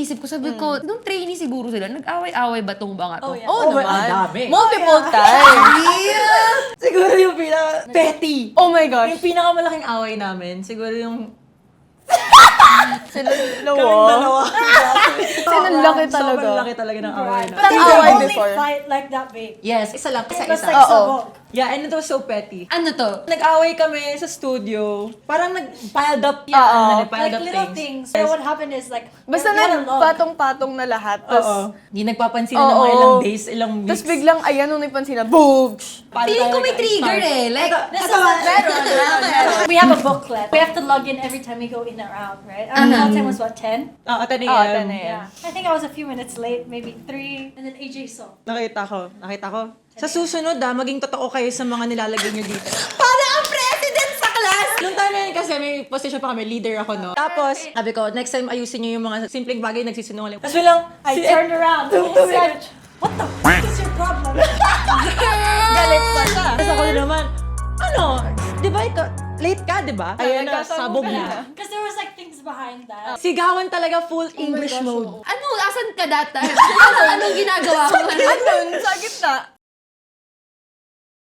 naisip ko, sabi ko, nung trainee siguro sila, nag-away-away ba tong mga to? Oh, naman. naman. Ang dami. Multiple times. Siguro yung petty. Oh my gosh. Yung pinakamalaking away namin, siguro yung Sila kaming dalawa. dalawa. Sila laki talaga. Sobrang laki talaga ng away na. But They away only before. fight like that big. Yes, isa lang, It isa was isa. like Oo. Sabog. Yeah, and it was so petty. Ano to? Nag-away kami sa studio. Parang nag-piled up Oo. piled Like up little things. things. So what happened is like, Basta we had a log. nagpatong-patong na lahat. Oo. Tapos, Hindi nagpapansin na mga ilang days, ilang weeks. tapos biglang, ayan, nung nagpansin na, boogs! Paano Feeling tayo ko may trigger nag-start? eh. Like, This is what we have a booklet. We have to log in every time we go in or out, right? Our call time was what, 10? 10 a.m. 10 a.m. Yeah. I think I was a few minutes late, maybe 3, and then AJ saw. Nakita ko. Sa susunod maging totoo kayo sa mga nilalagay nyo dito. para ang president sa class! Nung time na yun kasi may position pa kami, leader ako, no? Tapos, sabi ko, next time ayusin nyo yung mga simpleng bagay nagsisinungaling. Tapos bilang, I turned around and said, what the f*** is your problem? Galit pa siya. Tapos ako na naman, ano, di ba ikaw, late ka, di ba? Ayan na, nagkasabog sabog ka na. Because there was like things behind that. Sigawan talaga full English mode. Ano? Asan ka that time? Anong ginagawa mo? Andun, sa gitna.